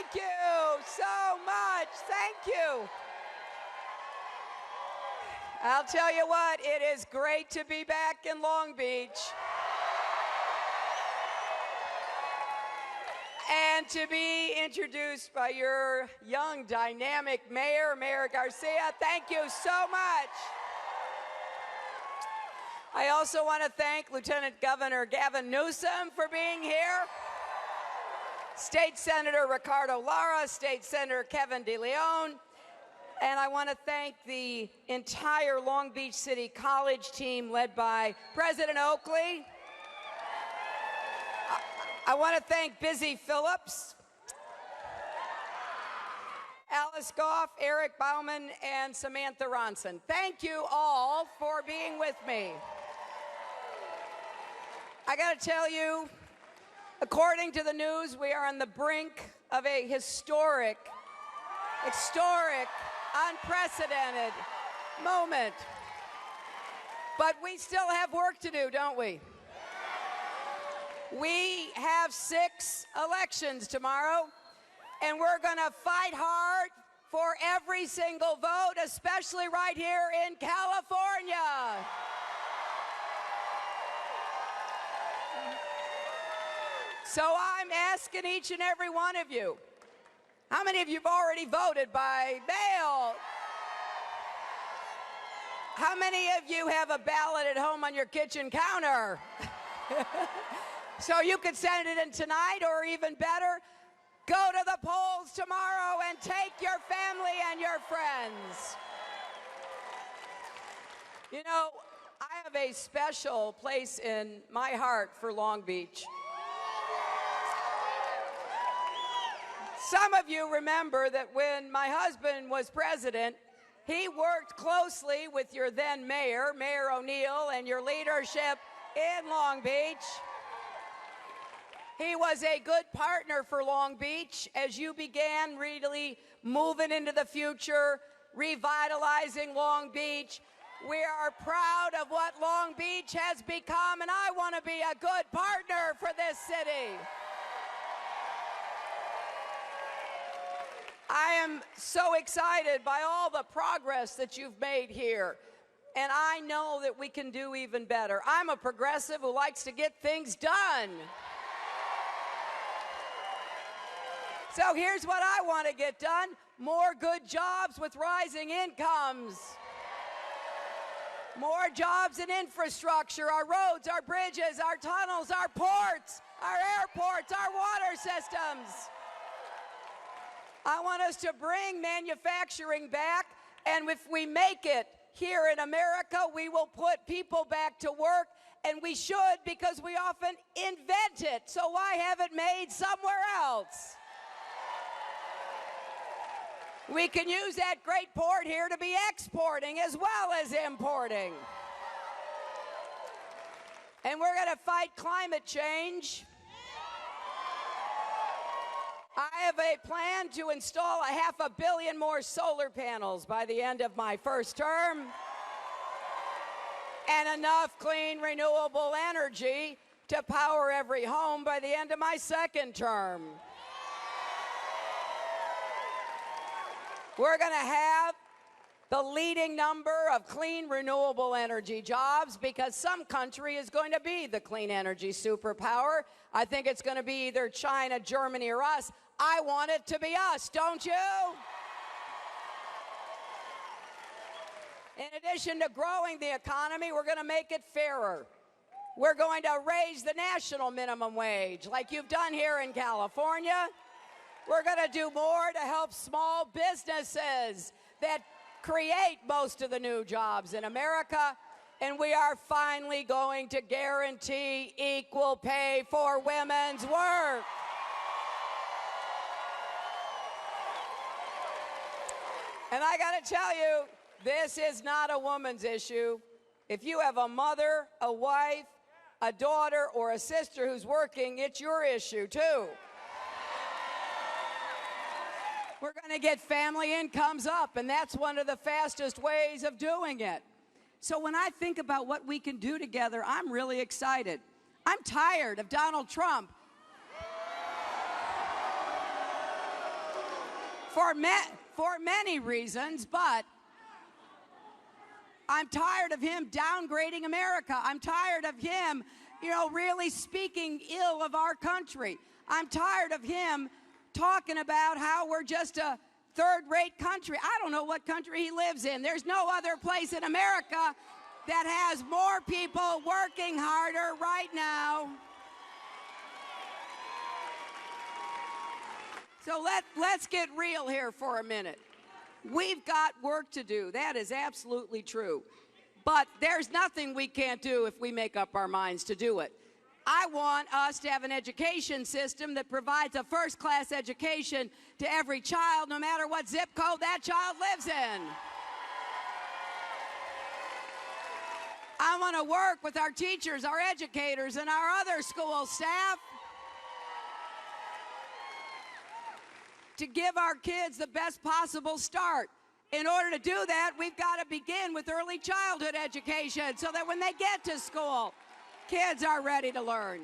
Thank you so much. Thank you. I'll tell you what, it is great to be back in Long Beach. And to be introduced by your young, dynamic mayor, Mayor Garcia. Thank you so much. I also want to thank Lieutenant Governor Gavin Newsom for being here, State Senator Ricardo Lara, State Senator Kevin DeLeon, and I want to thank the entire Long Beach City College team led by President Oakley. I want to thank Busy Phillips, Alice Goff, Eric Bauman, and Samantha Ronson. Thank you all for being with me. I got to tell you, according to the news, we are on the brink of a historic, unprecedented moment. But we still have work to do, don't we? We have 6 elections tomorrow, and we're going to fight hard for every single vote, especially right here in California. So I'm asking each and every one of you, how many of you have already voted by mail? How many of you have a ballot at home on your kitchen counter? So you could send it in tonight, or even better, go to the polls tomorrow and take your family and your friends. You know, I have a special place in my heart for Long Beach. Some of you remember that when my husband was president, he worked closely with your then mayor, Mayor O'Neill, and your leadership in Long Beach. He was a good partner for Long Beach as you began really moving into the future, revitalizing Long Beach. We are proud of what Long Beach has become, and I want to be a good partner for this city. I am so excited by all the progress that you've made here, and I know that we can do even better. I'm a progressive who likes to get things done. So here's what I want to get done: more good jobs with rising incomes, more jobs in infrastructure, our roads, our bridges, our tunnels, our ports, our airports, our water systems. I want us to bring manufacturing back, and if we make it here in America, we will put people back to work, and we should, because we often invent it, so why have it made somewhere else? We can use that great port here to be exporting as well as importing. And we're going to fight climate change. I have a plan to install 500 million more solar panels by the end of my first term, and enough clean, renewable energy to power every home by the end of my second term. We're going to have the leading number of clean, renewable energy jobs, because some country is going to be the clean energy superpower. I think it's going to be either China, Germany, or us. I want it to be us, don't you? In addition to growing the economy, we're going to make it fairer. We're going to raise the national minimum wage like you've done here in California. We're going to do more to help small businesses that create most of the new jobs in America. And we are finally going to guarantee equal pay for women's work. And I got to tell you, this is not a woman's issue. If you have a mother, a wife, a daughter, or a sister who's working, it's your issue too. We're going to get family incomes up, and that's one of the fastest ways of doing it. So when I think about what we can do together, I'm really excited. I'm tired of Donald Trump. for many reasons, but I'm tired of him downgrading America. I'm tired of him, really speaking ill of our country. I'm tired of him talking about how we're just a third-rate country. I don't know what country he lives in. There's no other place in America that has more people working harder right now. So let's get real here for a minute. We've got work to do. That is absolutely true. But there's nothing we can't do if we make up our minds to do it. I want us to have an education system that provides a first-class education to every child, no matter what zip code that child lives in. I want to work with our teachers, our educators, and our other school staff to give our kids the best possible start. In order to do that, we've got to begin with early childhood education so that when they get to school, kids are ready to learn.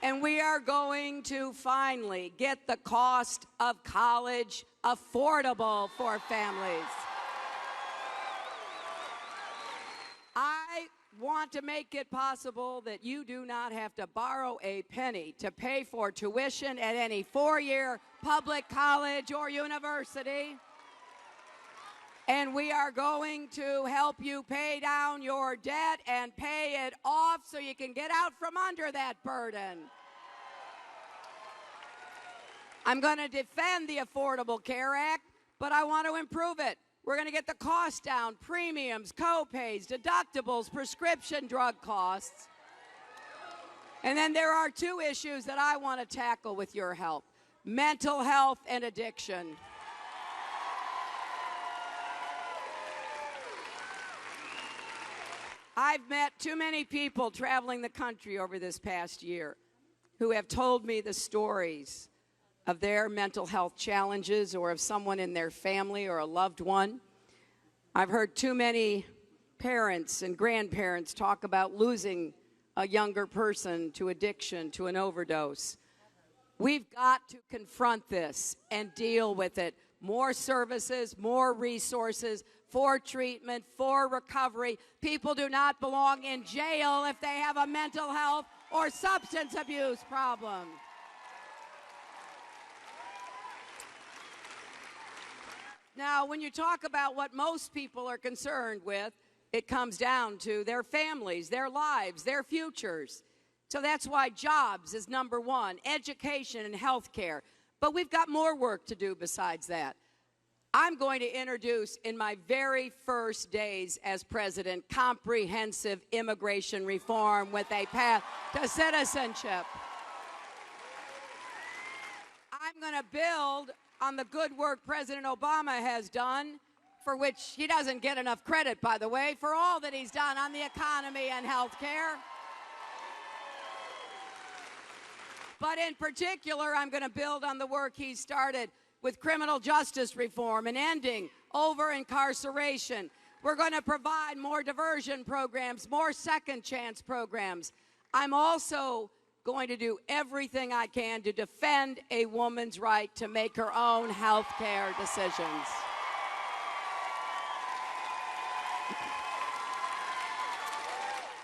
And we are going to finally get the cost of college affordable for families. I want to make it possible that you do not have to borrow a penny to pay for tuition at any four-year public college or university. And we are going to help you pay down your debt and pay it off so you can get out from under that burden. I'm going to defend the Affordable Care Act, but I want to improve it. We're going to get the cost down, premiums, co-pays, deductibles, prescription drug costs. And then there are two issues that I want to tackle with your help: mental health and addiction. I've met too many people traveling the country over this past year who have told me the stories of their mental health challenges or of someone in their family or a loved one. I've heard too many parents and grandparents talk about losing a younger person to addiction, to an overdose. We've got to confront this and deal with it. More services, more resources for treatment, for recovery. People do not belong in jail if they have a mental health or substance abuse problem. Now, when you talk about what most people are concerned with, it comes down to their families, their lives, their futures. So that's why jobs is number one, education and health care. But we've got more work to do besides that. I'm going to introduce, in my very first days as president, comprehensive immigration reform with a path to citizenship. I'm going to build on the good work President Obama has done, for which he doesn't get enough credit, by the way, for all that he's done on the economy and health care. But in particular, I'm going to build on the work he started with criminal justice reform and ending over-incarceration. We're going to provide more diversion programs, more second chance programs. I'm also going to do everything I can to defend a woman's right to make her own health care decisions.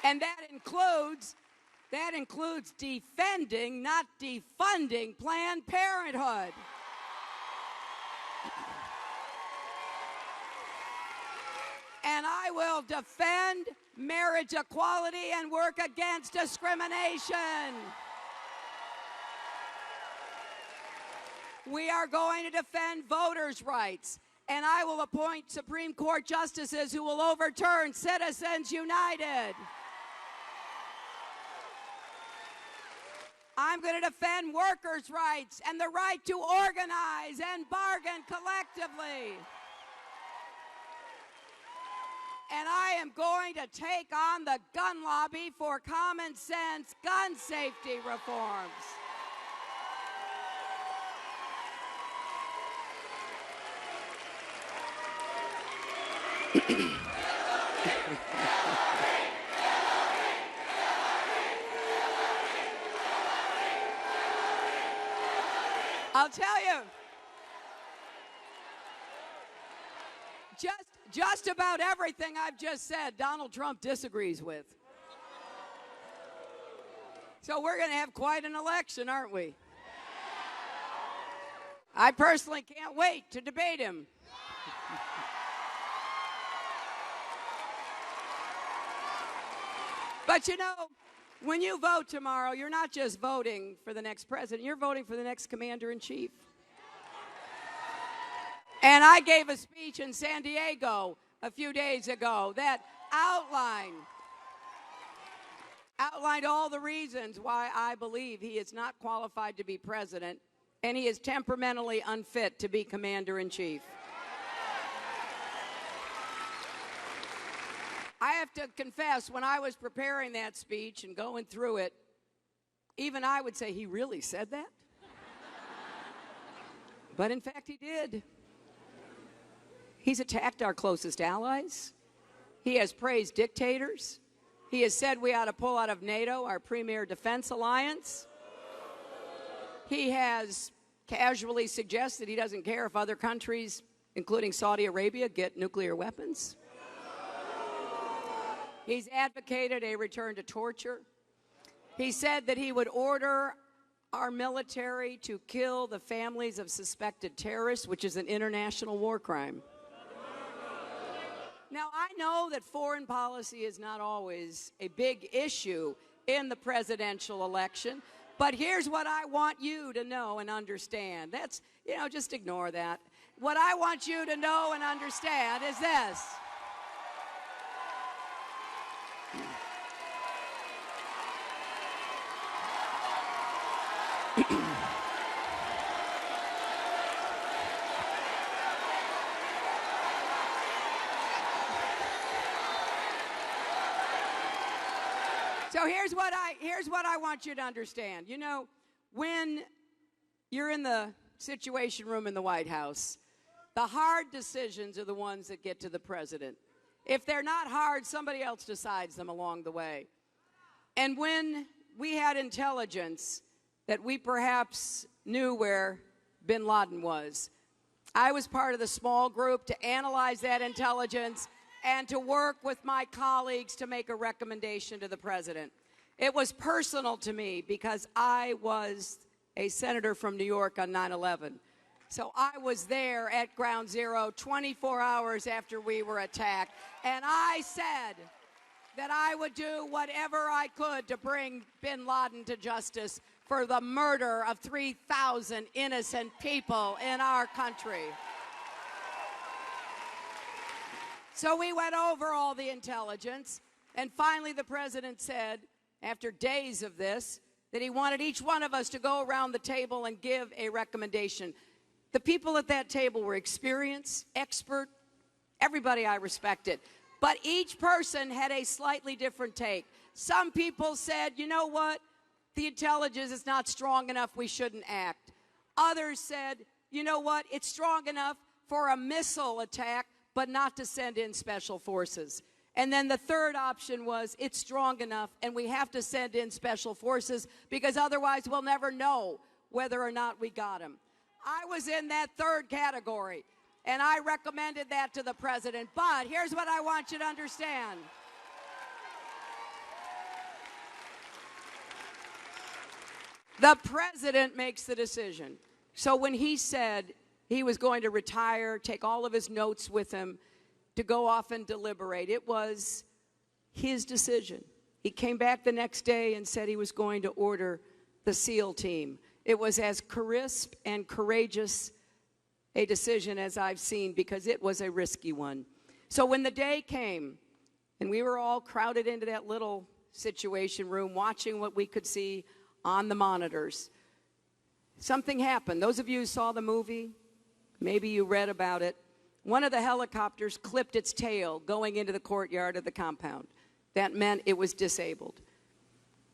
And that includes defending, not defunding, Planned Parenthood. And I will defend marriage equality and work against discrimination. We are going to defend voters' rights, and I will appoint Supreme Court justices who will overturn Citizens United. I'm going to defend workers' rights and the right to organize and bargain collectively. And I am going to take on the gun lobby for common sense gun safety reforms. I'll tell you, just about everything I've just said, Donald Trump disagrees with. So we're going to have quite an election, aren't we? I personally can't wait to debate him. But you know, when you vote tomorrow, you're not just voting for the next president, you're voting for the next commander-in-chief. And I gave a speech in San Diego a few days ago that outlined all the reasons why I believe he is not qualified to be president, and he is temperamentally unfit to be commander-in-chief. I have to confess, when I was preparing that speech and going through it, even I would say, he really said that? But in fact, he did. He's attacked our closest allies. He has praised dictators. He has said we ought to pull out of NATO, our premier defense alliance. He has casually suggested he doesn't care if other countries, including Saudi Arabia, get nuclear weapons. He's advocated a return to torture. He said that he would order our military to kill the families of suspected terrorists, which is an international war crime. Now, I know that foreign policy is not always a big issue in the presidential election, but here's what I want you to know and understand. That's, just ignore that. What I want you to know and understand is this. So here's what I want you to understand. When you're in the Situation Room in the White House, the hard decisions are the ones that get to the president. If they're not hard, somebody else decides them along the way. And when we had intelligence that we perhaps knew where bin Laden was, I was part of the small group to analyze that intelligence and to work with my colleagues to make a recommendation to the president. It was personal to me because I was a senator from New York on 9/11. So I was there at Ground Zero 24 hours after we were attacked, and I said that I would do whatever I could to bring bin Laden to justice for the murder of 3,000 innocent people in our country. So we went over all the intelligence, and finally the president said, after days of this, that he wanted each one of us to go around the table and give a recommendation. The people at that table were experienced, expert, everybody I respected. But each person had a slightly different take. Some people said, you know what, the intelligence is not strong enough, we shouldn't act. Others said, you know what, it's strong enough for a missile attack, but not to send in special forces. And then the third option was, it's strong enough and we have to send in special forces because otherwise we'll never know whether or not we got them. I was in that third category, and I recommended that to the president. But here's what I want you to understand. The president makes the decision. So when he said he was going to retire, take all of his notes with him to go off and deliberate, it was his decision. He came back the next day and said he was going to order the SEAL team. It was as crisp and courageous a decision as I've seen because it was a risky one. So when the day came and we were all crowded into that little Situation Room watching what we could see on the monitors, something happened. Those of you who saw the movie, maybe you read about it. One of the helicopters clipped its tail going into the courtyard of the compound. That meant it was disabled.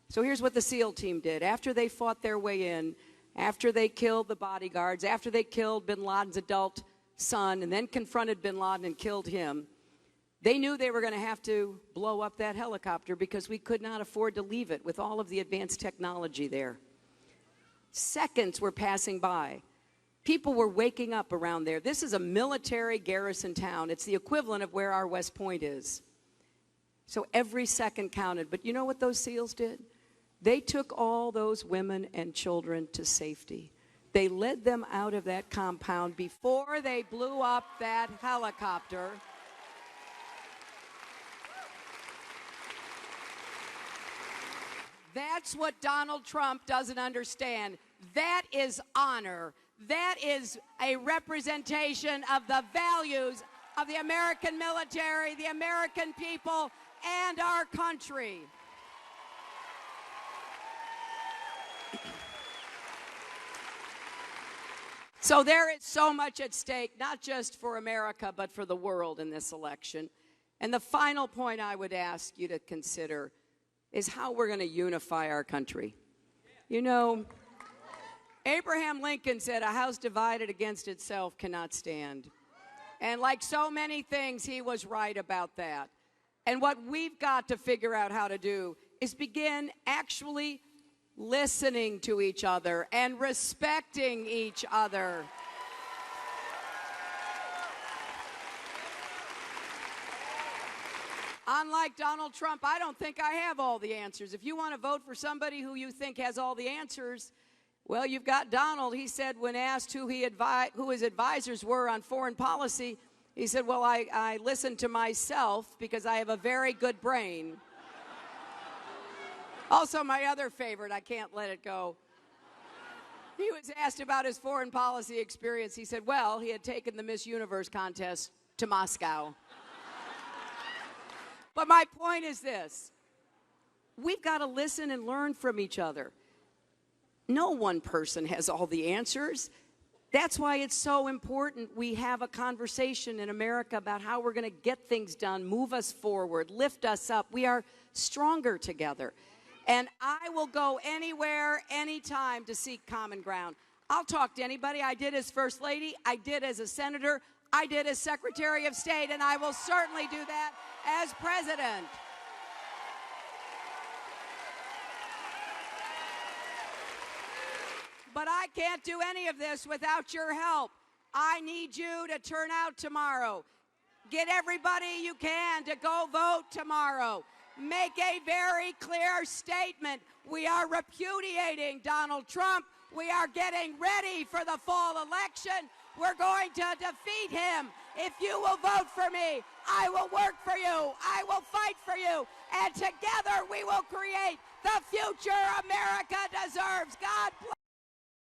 So here's what the SEAL team did. After they fought their way in, after they killed the bodyguards, after they killed bin Laden's adult son and then confronted bin Laden and killed him, they knew they were going to have to blow up that helicopter because we could not afford to leave it with all of the advanced technology there. Seconds were passing by People were waking up around there. This is a military garrison town. It's the equivalent of where our West Point is. So every second counted. But you know what those SEALs did? They took all those women and children to safety. They led them out of that compound before they blew up that helicopter. That's what Donald Trump doesn't understand. That is honor. That is a representation of the values of the American military, the American people, and our country. So there is so much at stake, not just for America, but for the world in this election. And the final point I would ask you to consider is how we're going to unify our country. You know, Abraham Lincoln said, "A house divided against itself cannot stand." And like so many things, he was right about that. And what we've got to figure out how to do is begin actually listening to each other and respecting each other. Unlike Donald Trump, I don't think I have all the answers. If you want to vote for somebody who you think has all the answers, well, you've got Donald. He said when asked who his advisors were on foreign policy, he said, well, I listen to myself because I have a very good brain. Also, my other favorite, I can't let it go. He was asked about his foreign policy experience. He said, well, he had taken the Miss Universe contest to Moscow. But my point is this. We've got to listen and learn from each other. No one person has all the answers. That's why it's so important we have a conversation in America about how we're going to get things done, move us forward, lift us up. We are stronger together. And I will go anywhere, anytime to seek common ground. I'll talk to anybody. I did as First Lady. I did as a Senator. I did as Secretary of State. And I will certainly do that as President. But I can't do any of this without your help. I need you to turn out tomorrow. Get everybody you can to go vote tomorrow. Make a very clear statement. We are repudiating Donald Trump. We are getting ready for the fall election. We're going to defeat him. If you will vote for me, I will work for you. I will fight for you. And together we will create the future America deserves. God bless.